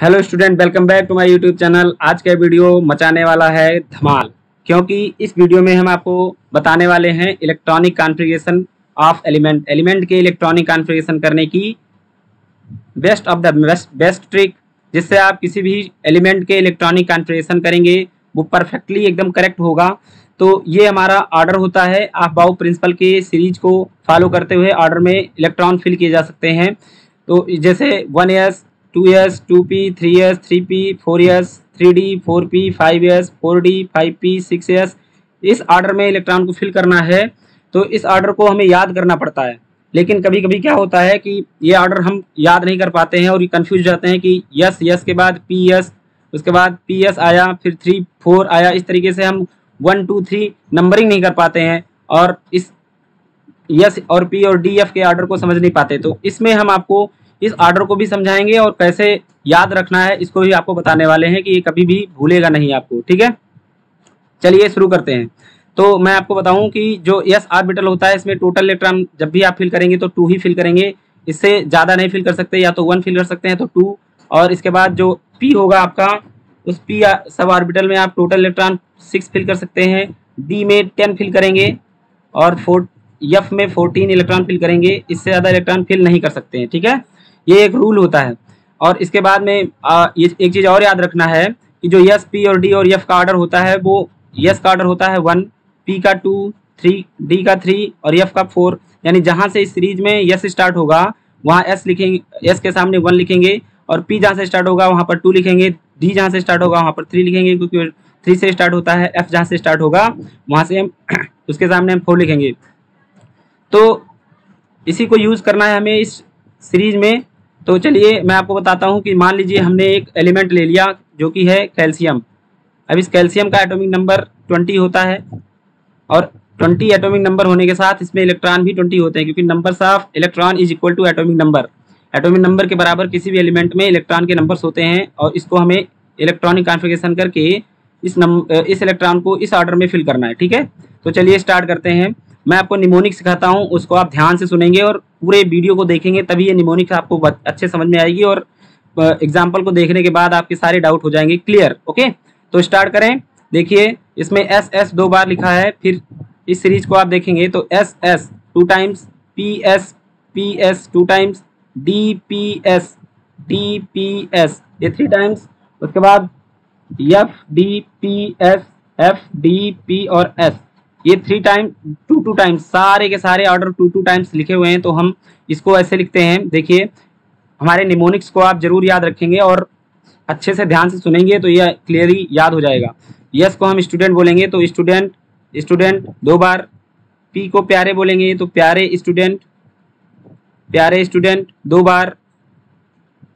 Hello student, welcome back to my YouTube channel. आज का video मचाने वाला है धमाल, क्योंकि इस वीडियो में हम आपको बताने वाले हैं इलेक्ट्रॉनिक कॉन्फ़िगरेशन ऑफ एलिमेंट के इलेक्ट्रॉनिक कॉन्फ़िगरेशन करने की best of the best trick, जिससे आप किसी भी एलिमेंट के इलेक्ट्रॉनिक कॉन्फ़िगरेशन करेंगे वो परफेक्टली एकदम करेक्ट होगा। तो ये हमारा ऑर्डर होता है। आप बाउ प्रिंसिपल के सीरीज को फॉलो करते हुए ऑर्डर में इलेक्ट्रॉन फिल किए जा सकते हैं। तो जैसे 1s 2s 2p 3s 3p 4s 3d 4p 5s 4d 5p 6s, इस ऑर्डर में इलेक्ट्रॉन को फिल करना है। तो इस ऑर्डर को हमें याद करना पड़ता है, लेकिन कभी कभी क्या होता है कि ये ऑर्डर हम याद नहीं कर पाते हैं और ये कंफ्यूज जाते हैं कि यस के बाद PS, उसके बाद PS आया, फिर 3 4 आया। इस तरीके से हम 1 2 3 नंबरिंग नहीं कर पाते हैं और इस यस और P और DF के ऑर्डर को समझ नहीं पाते। तो इसमें हम आपको इस ऑर्डर को भी समझाएंगे और कैसे याद रखना है इसको भी आपको बताने वाले हैं कि ये कभी भी भूलेगा नहीं आपको। ठीक है, चलिए शुरू करते हैं। तो मैं आपको बताऊं कि जो s ऑर्बिटल होता है इसमें टोटल इलेक्ट्रॉन जब भी आप फिल करेंगे तो 2 ही फिल करेंगे, इससे ज़्यादा नहीं फिल कर सकते। या तो 1 फिल कर सकते हैं तो 2, और इसके बाद जो p होगा आपका, उस p सब ऑर्बिटल में आप टोटल इलेक्ट्रॉन 6 फिल कर सकते हैं। d में 10 फिल करेंगे और f में 14 इलेक्ट्रॉन फिल करेंगे, इससे ज़्यादा इलेक्ट्रॉन फिल नहीं कर सकते हैं। ठीक है, ये एक रूल होता है। और इसके बाद में ये एक चीज़ और याद रखना है कि जो यस P और D और F का ऑर्डर होता है वो यस का ऑर्डर होता है 1, P का 2, 3, D का 3 और F का 4। यानी जहाँ से इस सीरीज में यस स्टार्ट होगा वहाँ S लिखेंगे, S के सामने 1 लिखेंगे, और P जहाँ से स्टार्ट होगा वहाँ पर 2 लिखेंगे, D जहाँ से स्टार्ट होगा वहाँ पर 3 लिखेंगे क्योंकि 3 से स्टार्ट होता है। F जहाँ से स्टार्ट होगा वहाँ से हम उसके सामने हम 4 लिखेंगे। तो इसी को यूज़ करना है हमें इस सीरीज में। तो चलिए मैं आपको बताता हूँ कि मान लीजिए हमने एक एलिमेंट ले लिया जो कि है कैल्शियम। अब इस कैल्शियम का एटॉमिक नंबर 20 होता है, और 20 एटॉमिक नंबर होने के साथ इसमें इलेक्ट्रॉन भी 20 होते हैं, क्योंकि numbers of electron is equal to atomic number. Atomic number के बराबर किसी भी एलिमेंट में इलेक्ट्रॉन के नंबर्स होते हैं, और इसको हमें इलेक्ट्रॉनिक कॉन्फ़िगरेशन करके इस इलेक्ट्रॉन को इस ऑर्डर में फिल करना है। ठीक है, तो चलिए स्टार्ट करते हैं। मैं आपको निमोनिक सिखाता हूँ, उसको आप ध्यान से सुनेंगे और पूरे वीडियो को देखेंगे, तभी ये निमोनिक आपको अच्छे समझ में आएगी और एग्जाम्पल को देखने के बाद आपके सारे डाउट हो जाएंगे क्लियर। ओके, तो स्टार्ट करें। देखिए इसमें SS 2 बार लिखा है, फिर इस सीरीज को आप देखेंगे तो SS 2 times, PS 2 times, DPS ये 3 टाइम्स, उसके बाद FDPS FDP और S, ये 3 टाइम 2 टाइम्स, सारे के सारे ऑर्डर 2 टाइम्स लिखे हुए हैं। तो हम इसको ऐसे लिखते हैं। देखिए हमारे निमोनिक्स को आप जरूर याद रखेंगे और अच्छे से ध्यान से सुनेंगे तो ये क्लियरली याद हो जाएगा। यस को हम स्टूडेंट बोलेंगे तो स्टूडेंट 2 बार, पी को प्यारे बोलेंगे तो प्यारे स्टूडेंट 2 बार,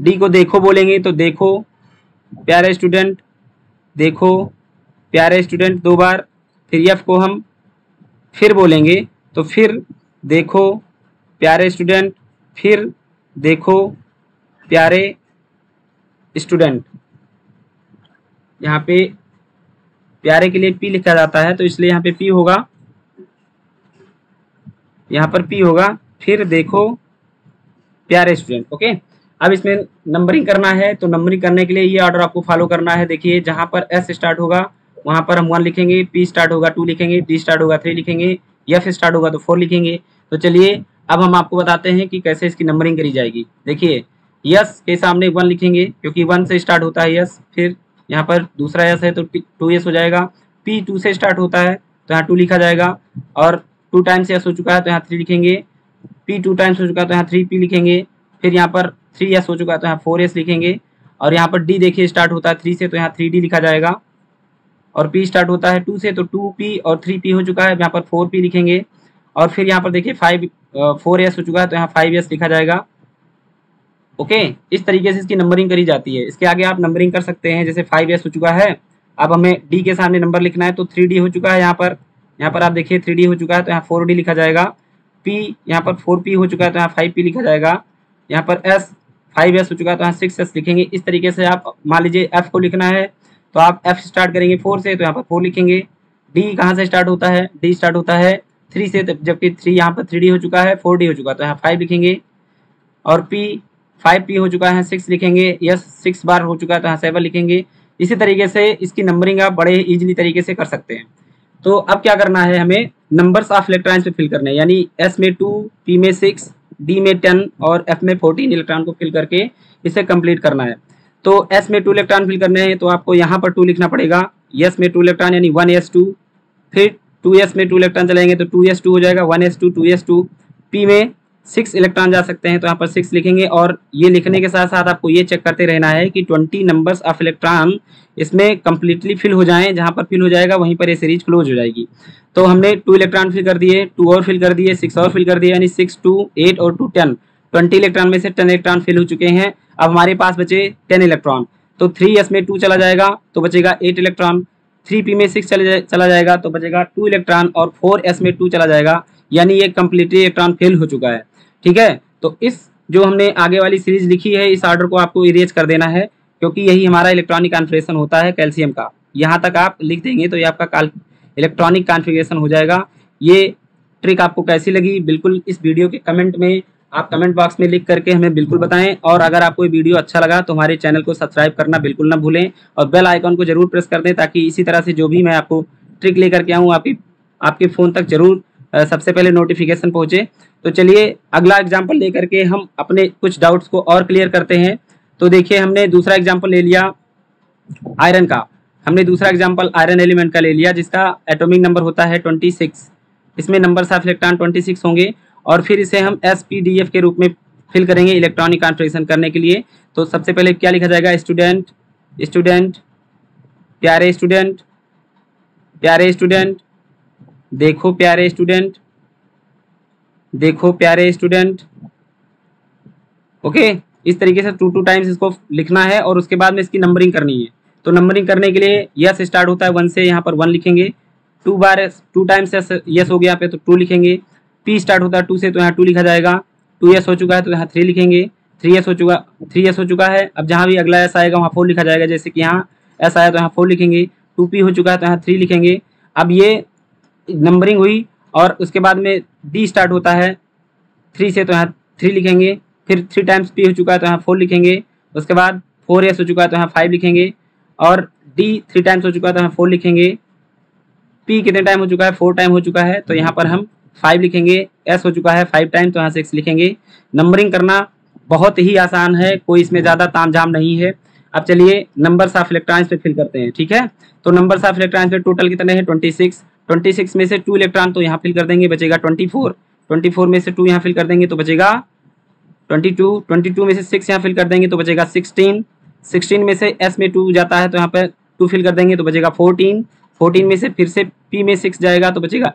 डी को देखो बोलेंगे तो देखो प्यारे स्टूडेंट, देखो प्यारे स्टूडेंट 2 बार। फिर एफ को हम फिर बोलेंगे तो फिर देखो प्यारे स्टूडेंट, फिर देखो प्यारे स्टूडेंट। यहाँ पे प्यारे के लिए पी लिखा जाता है तो इसलिए यहाँ पे पी होगा, यहाँ पर पी होगा, फिर देखो प्यारे स्टूडेंट। ओके, अब इसमें नंबरिंग करना है, तो नंबरिंग करने के लिए ये ऑर्डर आपको फॉलो करना है। देखिए जहाँ पर S स्टार्ट होगा वहाँ पर हम 1 लिखेंगे, P स्टार्ट होगा 2 लिखेंगे, D स्टार्ट होगा 3 लिखेंगे, F स्टार्ट होगा तो 4 लिखेंगे। तो चलिए अब हम आपको बताते हैं कि कैसे इसकी नंबरिंग करी जाएगी। देखिए यस के सामने 1 लिखेंगे क्योंकि 1 से स्टार्ट होता है यस, फिर यहाँ पर दूसरा यस है तो 2s हो जाएगा। P 2 से स्टार्ट होता है तो यहाँ 2 लिखा जाएगा, और 2 टाइम्स यस हो चुका है तो यहाँ 3 लिखेंगे। P 2 टाइम्स हो चुका है तो यहाँ 3P लिखेंगे। फिर यहाँ पर 3s हो चुका है तो यहाँ 4s लिखेंगे, और यहाँ पर D देखिए स्टार्ट होता है 3 से तो यहाँ 3D लिखा जाएगा, और P स्टार्ट होता है 2 से तो 2P और 3P हो चुका है, यहाँ पर 4P लिखेंगे। और फिर यहाँ पर देखिए 4s हो चुका है तो यहाँ 5s लिखा जाएगा। ओके, इस तरीके से इसकी नंबरिंग करी जाती है। इसके आगे आप नंबरिंग कर सकते हैं, जैसे 5s हो चुका है, अब हमें D के सामने नंबर लिखना है तो 3D हो चुका है। यहाँ पर आप देखिए 3D हो चुका है तो यहाँ 4D लिखा जाएगा। P यहाँ पर 4P हो चुका है तो यहाँ 5P लिखा जाएगा। यहाँ पर S 5s हो चुका है तो यहाँ 6s लिखेंगे। इस तरीके से आप मान लीजिए F को लिखना है तो आप F स्टार्ट करेंगे 4 से तो यहाँ पर 4 लिखेंगे। D कहाँ से स्टार्ट होता है, D स्टार्ट होता है 3 से, जबकि 3 यहाँ पर 3D हो चुका है, 4D हो चुका है तो यहाँ 5 लिखेंगे। और P 5p हो चुका है 6 लिखेंगे, यस 6 बार हो चुका है तो यहाँ 7 लिखेंगे। इसी तरीके से इसकी नंबरिंग आप बड़े इजीली तरीके से कर सकते हैं। तो अब क्या करना है, हमें नंबर्स ऑफ इलेक्ट्रॉन्स पे फिल करने हैं, यानी एस में 2, पी में 6, डी में 10 और एफ में 14 इलेक्ट्रॉन को फिल करके इसे कंप्लीट करना है। तो एस में 2 इलेक्ट्रॉन फिल करने हैं तो आपको यहाँ पर 2 लिखना पड़ेगा, यस में 2 इलेक्ट्रॉन यानी 1s2, फिर 2s में 2 इलेक्ट्रॉन चलेंगे तो 2s2 हो जाएगा, 1s2 2s2। पी में 6 इलेक्ट्रॉन जा सकते हैं तो यहाँ पर 6 लिखेंगे, और ये लिखने के साथ साथ आपको ये चेक करते रहना है कि 20 नंबर्स ऑफ इलेक्ट्रॉन इसमें कंप्लीटली फिल हो जाएं, जहाँ पर फिल हो जाएगा वहीं पर ये सीरीज क्लोज हो जाएगी। तो हमने 2 इलेक्ट्रॉन फिल कर दिए, 2 और फिल कर दिए, 6 और फिल कर दिए, यानी 6 2 8 और 2 10, 20 इलेक्ट्रॉन में से 10 इलेक्ट्रॉन फिल हो चुके हैं। अब हमारे पास बचे 10 इलेक्ट्रॉन, तो 3s में 2 चला जाएगा तो बचेगा 8 इलेक्ट्रॉन, 3p में 6 चला जाएगा तो बचेगा 2 इलेक्ट्रॉन, और 4s में 2 चला जाएगा, यानी ये कंप्लीटली इलेक्ट्रॉन फिल हो चुका है। ठीक है, तो इस जो हमने आगे वाली सीरीज लिखी है इस ऑर्डर को आपको इरेज कर देना है, क्योंकि यही हमारा इलेक्ट्रॉनिक कॉन्फ़िगरेशन होता है कैल्शियम का। यहाँ तक आप लिख देंगे तो ये आपका इलेक्ट्रॉनिक कॉन्फ़िगरेशन हो जाएगा। ये ट्रिक आपको कैसी लगी बिल्कुल इस वीडियो के कमेंट में, आप कमेंट बॉक्स में लिख करके हमें बिल्कुल बताएं, और अगर आपको ये वीडियो अच्छा लगा तो हमारे चैनल को सब्सक्राइब करना बिल्कुल ना भूलें, और बेल आइकन को जरूर प्रेस कर दें, ताकि इसी तरह से जो भी मैं आपको ट्रिक लेकर के आऊँ आपके फ़ोन तक जरूर सबसे पहले नोटिफिकेशन पहुँचे। तो चलिए अगला एग्जाम्पल लेकर के हम अपने कुछ डाउट्स को और क्लियर करते हैं। तो देखिए हमने दूसरा एग्जाम्पल ले लिया आयरन का, हमने दूसरा एग्जाम्पल आयरन एलिमेंट का ले लिया जिसका एटॉमिक नंबर होता है 26। इसमें नंबर्स ऑफ इलेक्ट्रॉन 26 होंगे, और फिर इसे हम SPDF के रूप में फिल करेंगे इलेक्ट्रॉनिक कॉन्फ़िगरेशन करने के लिए। तो सबसे पहले क्या लिखा जाएगा, स्टूडेंट स्टूडेंट प्यारे स्टूडेंट प्यारे स्टूडेंट, देखो प्यारे स्टूडेंट देखो प्यारे स्टूडेंट। ओके, इस तरीके से 2 टाइम्स इसको लिखना है, और उसके बाद में इसकी नंबरिंग करनी है। तो नंबरिंग करने के लिए यस स्टार्ट होता है 1 से, यहाँ पर 1 लिखेंगे, 2 टाइम्स यस हो गया यहाँ पे तो 2 लिखेंगे। पी स्टार्ट होता है 2 से तो यहाँ 2 लिखा जाएगा, 2s हो चुका है तो यहाँ 3 लिखेंगे, 3s हो चुका है। अब जहाँ भी अगला एस आएगा वहाँ 4 लिखा जाएगा, जैसे कि यहाँ एस आया तो यहाँ 4 लिखेंगे, 2p हो चुका है तो यहाँ 3 लिखेंगे। अब ये नंबरिंग हुई, और उसके बाद में डी स्टार्ट होता है 3 से तो यहाँ 3 लिखेंगे, फिर 3 टाइम्स पी हो चुका है तो यहाँ 4 लिखेंगे, उसके बाद 4s हो चुका है तो यहाँ 5 लिखेंगे, और डी 3 टाइम्स हो चुका है तो यहाँ 4 लिखेंगे, पी कितने टाइम हो चुका है 4 टाइम हो चुका है तो यहाँ पर हम 5 लिखेंगे, एस हो चुका है 5 टाइम तो यहाँ 6 लिखेंगे। नंबरिंग करना बहुत ही आसान है, कोई इसमें ज़्यादा तामझाम नहीं है। अब चलिए नंबर्स ऑफ इलेक्ट्रॉन्स पे फिल करते हैं। ठीक है, तो नंबर्स ऑफ इलेक्ट्रॉन्स पे टोटल कितने हैं 26 में से 2 इलेक्ट्रॉन तो यहाँ फिल कर देंगे, बचेगा 24 में से 2 यहाँ फिल कर देंगे तो बचेगा 22 में से 6 यहाँ फिल कर देंगे तो बचेगा 16 में से एस में 2 जाता है तो यहाँ पर 2 फिल कर देंगे तो बचेगा 14 में से फिर से पी में 6 जाएगा तो बचेगा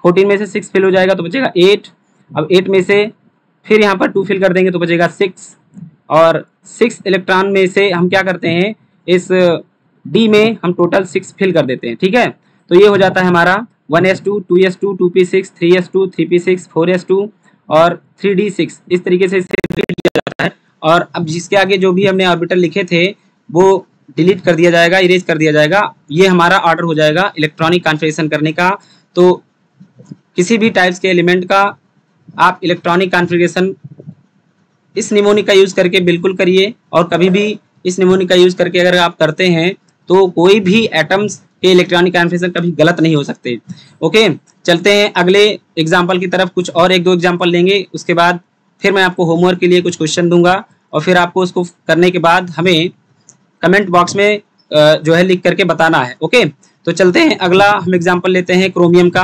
14 में से 6 फिल हो जाएगा तो बचेगा 8। अब 8 में से फिर यहाँ पर 2 फिल कर देंगे तो बचेगा 6, और 6 इलेक्ट्रॉन में से हम क्या करते हैं, इस डी में हम टोटल 6 फिल कर देते हैं। ठीक है, तो ये हो जाता है हमारा 1s2 2s2 2p6 3s2 3p6 4s2 और 3d6। इस तरीके से इसे फिल किया जाता है, और अब जिसके आगे जो भी हमने ऑर्बिटल लिखे थे वो डिलीट कर दिया जाएगा, इरेज कर दिया जाएगा। ये हमारा ऑर्डर हो जाएगा इलेक्ट्रॉनिक कॉन्फ़िगरेशन करने का। तो किसी भी टाइप्स के एलिमेंट का आप इलेक्ट्रॉनिक कॉन्फ़िगरेशन इस निमोनिक का यूज़ करके बिल्कुल करिए, और कभी भी इस निमोनिक का यूज़ करके अगर आप करते हैं तो कोई भी एटम्स के इलेक्ट्रॉनिक कॉन्फ़िगरेशन कभी गलत नहीं हो सकते। ओके, चलते हैं अगले एग्जाम्पल की तरफ, कुछ और 1-2 एग्जाम्पल लेंगे, उसके बाद फिर मैं आपको होमवर्क के लिए कुछ क्वेश्चन दूंगा, और फिर आपको उसको करने के बाद हमें कमेंट बॉक्स में जो है लिख करके बताना है। ओके, तो चलते हैं अगला हम एग्जाम्पल लेते हैं क्रोमियम का।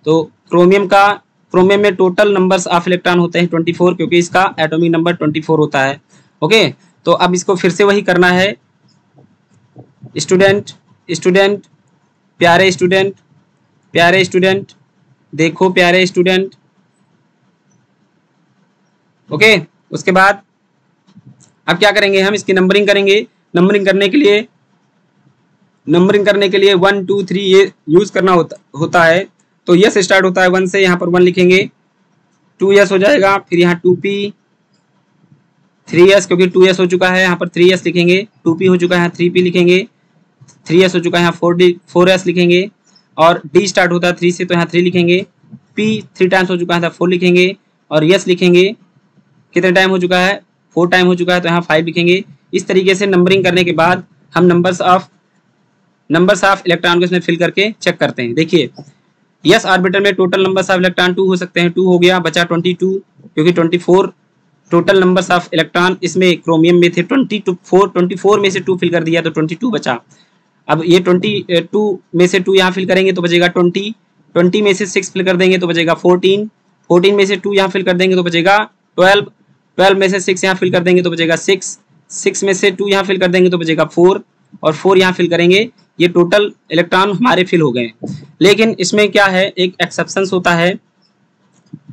तो क्रोमियम में टोटल नंबर्स ऑफ इलेक्ट्रॉन होते हैं 24, क्योंकि इसका एटॉमिक नंबर 24 होता है। ओके, तो अब इसको फिर से वही करना है, स्टूडेंट प्यारे स्टूडेंट देखो प्यारे स्टूडेंट। ओके, उसके बाद अब क्या करेंगे, हम इसकी नंबरिंग करेंगे। नंबरिंग करने के लिए 1 2 3 ये यूज करना होता है। तो यस स्टार्ट होता है 1 से, यहाँ पर 1 लिखेंगे, 2s हो जाएगा, फिर यहाँ 2p 3s, क्योंकि 2s हो चुका है यहाँ पर 3s लिखेंगे, 2p हो चुका है 3p लिखेंगे, 3s हो चुका है यहाँ 4s लिखेंगे, और d स्टार्ट होता है 3 से तो यहाँ 3 लिखेंगे, p 3 टाइम्स हो चुका है तो 4 लिखेंगे, और यस लिखेंगे कितने टाइम हो चुका है, 4 टाइम हो चुका है, तो यहाँ 5 लिखेंगे। इस तरीके से नंबरिंग करने के बाद हम नंबर्स ऑफ इलेक्ट्रॉन को इसमें फिल करके चेक करते हैं। देखिए यस ऑर्बिटल में टोटल नंबर्स ऑफ इलेक्ट्रॉन 2 हो सकते हैं, 2 हो गया, बचा 22, क्योंकि 24 टोटल नंबर्स ऑफ इलेक्ट्रॉन इसमें क्रोमियम में थे। 24 में से 2 फिल कर दिया तो 22 बचा। अब ये 22 में से 2 यहाँ फिल करेंगे तो बचेगा 20 में से 6 फिल कर देंगे तो बचेगा 14 में से 2 यहाँ फिल कर देंगे तो बचेगा 12 में से 6 यहाँ फिल कर देंगे तो बचेगा 6 में से 2 यहाँ फिल कर देंगे तो बचेगा 4 और 4 यहाँ फिल करेंगे। ये टोटल इलेक्ट्रॉन हमारे फिल हो गए। लेकिन इसमें क्या है, एक एक्सेप्शन होता है,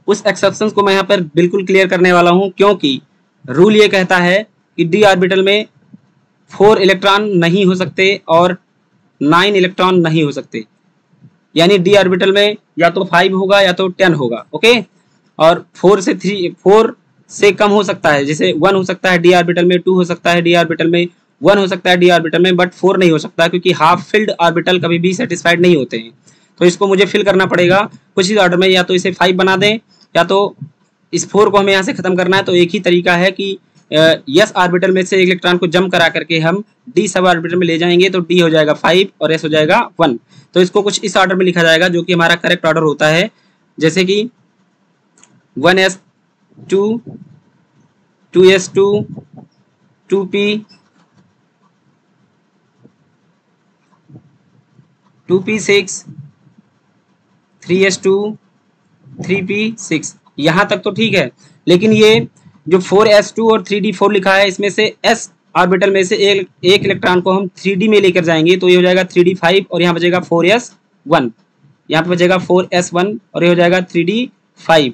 उस एक्सेप्शन को मैं यहाँ पर बिल्कुल क्लियर करने वाला हूँ, क्योंकि रूल ये कहता है कि डी ऑर्बिटल में 4 इलेक्ट्रॉन नहीं हो सकते और 9 इलेक्ट्रॉन नहीं हो सकते। यानी डी ऑर्बिटल में या तो 5 होगा या तो 10 होगा, ओके। और 4 से कम हो सकता है, जैसे 1 हो सकता है डी ऑर्बिटल में, 2 हो सकता है डी ऑर्बिटल में, 1 हो सकता है डी ऑर्बिटल में, बट 4 नहीं हो सकता, क्योंकि हाफ फिल्ड ऑर्बिटल कभी भी सेटिस्फाइड नहीं होते हैं। तो इसको मुझे फिल करना पड़ेगा कुछ ही ऑर्डर में, या तो इसे 5 बना दें या तो इस 4 को हमें यहाँ से खत्म करना है। तो एक ही तरीका है कि यस ऑर्बिटल में से एक इलेक्ट्रॉन को जंप करा करके हम डी सब ऑर्बिटल में ले जाएंगे, तो डी हो जाएगा 5 और एस हो जाएगा 1। तो इसको कुछ इस ऑर्डर में लिखा जाएगा जो कि हमारा करेक्ट ऑर्डर होता है, जैसे कि 1s2 2s2 2p 2p6 3s2 3p6। यहाँ तक तो ठीक है। लेकिन ये जो 4s2 और 3d4 लिखा है, इसमें से s ऑर्बिटल में से एक इलेक्ट्रॉन को हम 3d में लेकर जाएंगे, तो ये हो जाएगा 3d5 और यहाँ बचेगा 4s1, यहाँ पे बचेगा 4s1 और ये हो जाएगा 3d5।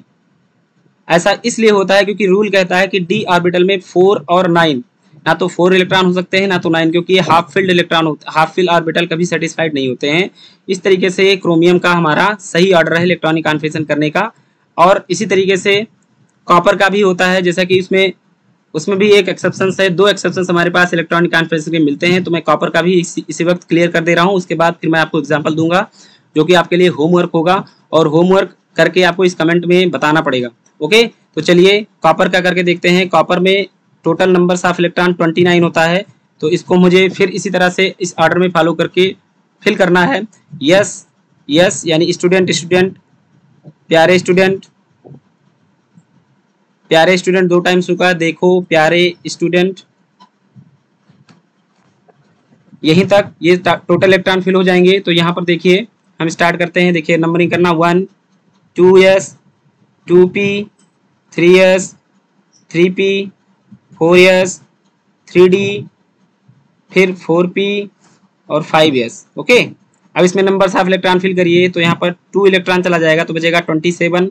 ऐसा इसलिए होता है क्योंकि रूल कहता है कि डी ऑर्बिटल में 4 और 9, ना तो 4 इलेक्ट्रॉन हो सकते हैं ना तो 9, क्योंकि ये हाफ फिल्ड इलेक्ट्रॉन होते, हाफ फिल्ड ऑर्बिटल कभी सेटिस्फाइड नहीं होते हैं। इस तरीके से क्रोमियम का हमारा सही ऑर्डर है इलेक्ट्रॉनिक कॉन्फ़िगरेशन करने का। और इसी तरीके से कॉपर का भी होता है, जैसा कि उसमें भी एक एक्सेप्शन है, 2 एक्सेप्शन हमारे पास इलेक्ट्रॉनिक कॉन्फ़िगरेशन के मिलते हैं। तो मैं कॉपर का भी इसी वक्त क्लियर कर दे रहा हूँ, उसके बाद फिर मैं आपको एग्जाम्पल दूंगा जो कि आपके लिए होमवर्क होगा, और होमवर्क करके आपको इस कमेंट में बताना पड़ेगा, ओके। तो चलिए कॉपर का करके देखते हैं। कॉपर में टोटल नंबर्स ऑफ इलेक्ट्रॉन 29 होता है, तो इसको मुझे फिर इसी तरह से इस ऑर्डर में फॉलो करके फिल करना है। यस यानी स्टूडेंट, प्यारे स्टूडेंट 2 टाइम्स रुका, देखो प्यारे स्टूडेंट, यहीं तक ये टोटल इलेक्ट्रॉन फिल हो जाएंगे। तो यहाँ पर देखिए हम स्टार्ट करते हैं। देखिए नंबरिंग करना 1 2s 2p 3s 3p 4s 3d फिर 4p और 5s, ओके। अब इसमें नंबर्स ऑफ इलेक्ट्रॉन फिल करिए, तो यहाँ पर 2 इलेक्ट्रॉन चला जाएगा तो बचेगा 27,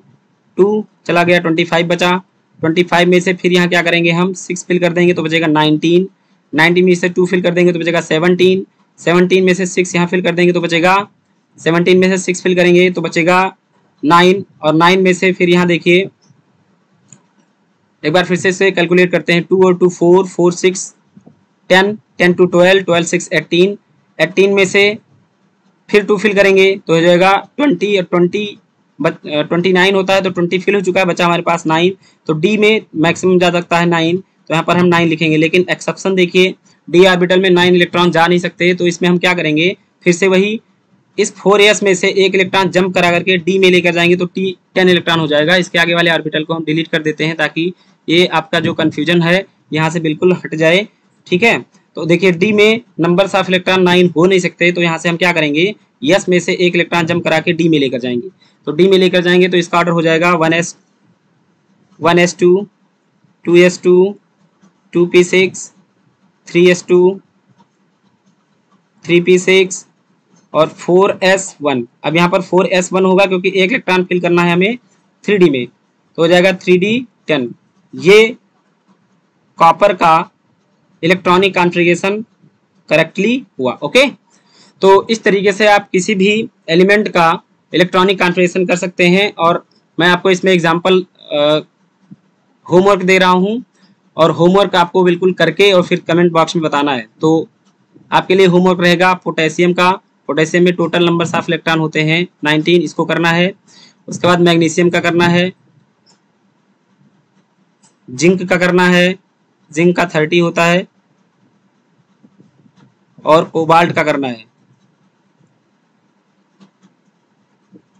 2 चला गया 25 बचा। 25 में से फिर यहाँ क्या करेंगे, हम 6 फिल कर देंगे तो बचेगा 19 में से 2 फिल कर देंगे तो बचेगा 17 में से 6 यहाँ फिल कर देंगे तो बचेगा 17 में से 6 फिल करेंगे तो बचेगा 9, और 9 में से फिर यहाँ देखिए एक बार फिर से कैलकुलेट करते हैं। 2 और 2 4 6 10 10 2 12 12 6 18 में से फिर 2 फिल करेंगे तो हो जाएगा 20 और 29 होता है, तो 20 फिल हो चुका है, बचा हमारे पास 9। तो डी में मैक्सिमम जा सकता है 9, तो यहाँ पर हम 9 लिखेंगे। लेकिन एक्सेप्शन देखिए, डी ऑर्बिटल में 9 इलेक्ट्रॉन जा नहीं सकते, तो इसमें हम क्या करेंगे, फिर से वही इस 4s में से एक इलेक्ट्रॉन जंप करा करके डी में लेकर जाएंगे, तो 10 इलेक्ट्रॉन हो जाएगा। इसके आगे वाले ऑर्बिटल को हम डिलीट कर देते हैं, ताकि ये आपका जो कन्फ्यूजन है यहाँ से बिल्कुल हट जाए, ठीक है। तो देखिए डी में नंबर्स ऑफ इलेक्ट्रॉन 9 हो नहीं सकते, तो यहाँ से हम क्या करेंगे, यस में से एक इलेक्ट्रॉन जंप करा के डी में लेकर जाएंगे। तो डी में लेकर जाएंगे तो इसका ऑर्डर हो जाएगा 1s2 2s2 2p6 3s2 3p6 और 4s1। अब यहाँ पर 4s1 होगा क्योंकि एक इलेक्ट्रॉन फिल करना है हमें 3d में, तो हो जाएगा 3d10। ये कॉपर का इलेक्ट्रॉनिक कॉन्फ़िगरेशन करेक्टली हुआ, ओके। तो इस तरीके से आप किसी भी एलिमेंट का इलेक्ट्रॉनिक कॉन्फ़िगरेशन कर सकते हैं। और मैं आपको इसमें एग्जांपल होमवर्क दे रहा हूं, और होमवर्क आपको बिल्कुल करके और फिर कमेंट बॉक्स में बताना है। तो आपके लिए होमवर्क रहेगा पोटेशियम का। पोटेशियम में टोटल नंबर्स ऑफ इलेक्ट्रॉन होते हैं 19, इसको करना है। उसके बाद मैग्नीशियम का करना है, जिंक का करना है, जिंक का 30 होता है, और कोबाल्ट का करना है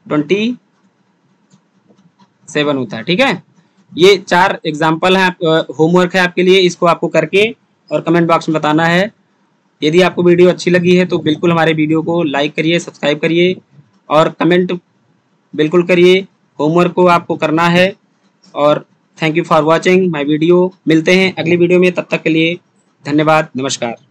27 होता है। ठीक है, ये 4 एग्जाम्पल है, होमवर्क है आपके लिए, इसको आपको करके और कमेंट बॉक्स में बताना है। यदि आपको वीडियो अच्छी लगी है तो बिल्कुल हमारे वीडियो को लाइक करिए, सब्सक्राइब करिए और कमेंट बिल्कुल करिए। होमवर्क को आपको करना है। और thank you for watching my video. मिलते हैं अगली वीडियो में, तब तक के लिए धन्यवाद, नमस्कार।